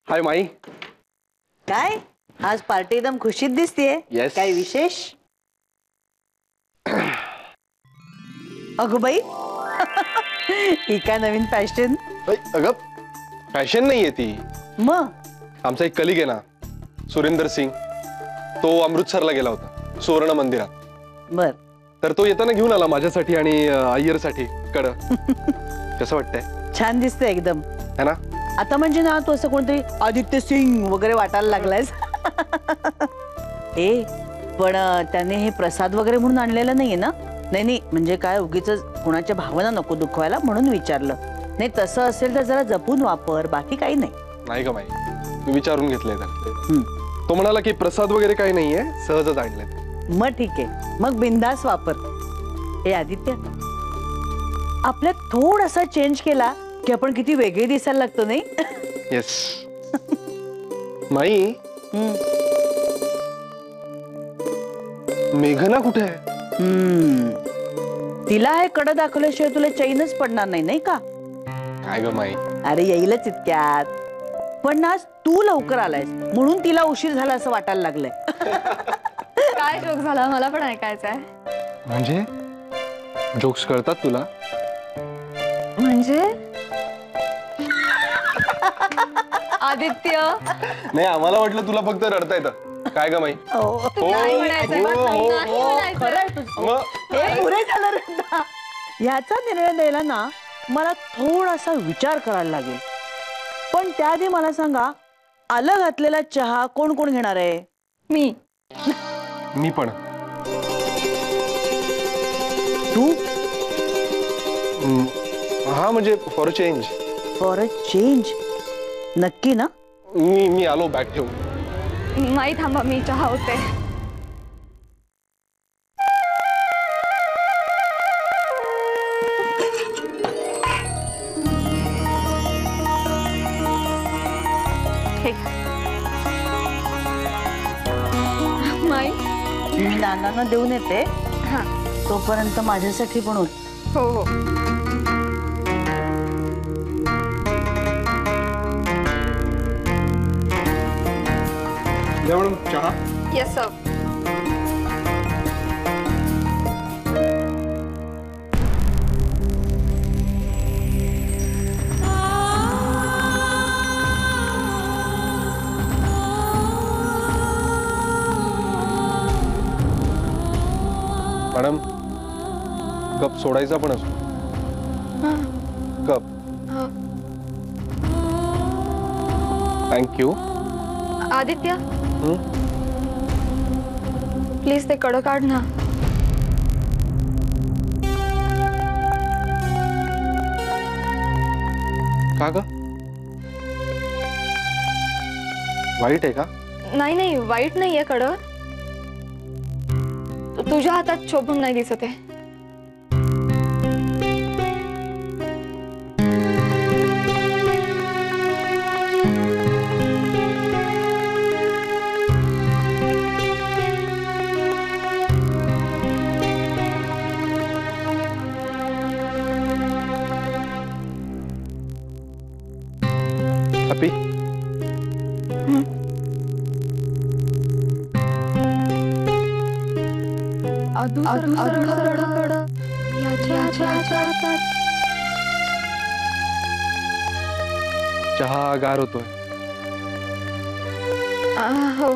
हाय माई. काय आज पार्टी एकदम खुशीत दिसतीये. Yes. काय विशेष? अगं बाई ही काय नवीन फॅशन? अगं फॅशन नाहीये ती. मग आमचा एक कलिग आहे ना, सुरेंदर सिंग. तो अमृतसरला गेला होता सुवर्ण मंदिरात. बर तर तो येताना घेऊन आला माझ्यासाठी आणि अय्यरसाठी कड. कसं वाटतंय? छान दिसतंय एकदम. है ना? आता म्हणजे ना तू असं कोणतरी आदित्य सिंग वगैरे वाटायला लागलायस. ए पण त्याने हे प्रसाद वगैरे म्हणून आणलेलं नाहीये ना? नाही नाही म्हणजे काय उगीच कुणाच्या भावना नको दुखवायला म्हणून विचारलं. नाही तसं असेल तर जरा जपून वापर, बाकी काही नाही. नाही का माई, मी विचारून घेतलंय त्याला. तो म्हणाला की प्रसाद वगैरे काही नाहीये, सहजच आणलंय. मग ठीक आहे, मग बिंदास वापर. हे आदित्य, आपल्यात थोडासा चेंज केला की आपण किती वेगळे दिसायला लागतो नाही? येस. माई, मेघना कुठे आहे? तिला हे कडं दाखवल्याशिवाय तुला चैनच पडणार नाही, नाही का? काय ग माई? अरे येईलच इतक्यात. पण आज तू लवकर आलायस म्हणून तिला उशीर झाला असं वाटायला लागलंय. काय जोक झाला मला पण ऐकायचंय. म्हणजे जोक्स कळतात तुला? म्हणजे आदित्य नाही, आम्हाला वाटलं तुला फक्त रडता येतं. काय ग माई? नाही म्हणायचंय. नाही म्हणायचंय. खरं आहे तुझं. मग हे पुरे झालं रंदा. ह्याचा निर्णय द्यायला ना मला थोडासा विचार करायला लागेल. पण त्याआधी मला सांगा, आलं घातलेला चहा कोण कोण घेणार आहे? मी पण. तू? हा म्हणजे for a change. For a change? नक्की ना? मी आलो बॅग ठेवून. नाही थांबा, मी चहा होते. माई मी नानांना देऊन येते. हा तोपर्यंत माझ्यासाठी पण होत. हो हो. मॅडम चहा. Yes sir. मॅडम कप सोडायचा पण असतो. कप. थँक्यू. आदित्य प्लीज ते कडं काढ ना. का ग? वाईट आहे का? नाही नाही, वाईट नाहीये कडं. तुझ्या हातात शोभून नाही दिसत आहे. हॅपी? चहा गार होतोय. हो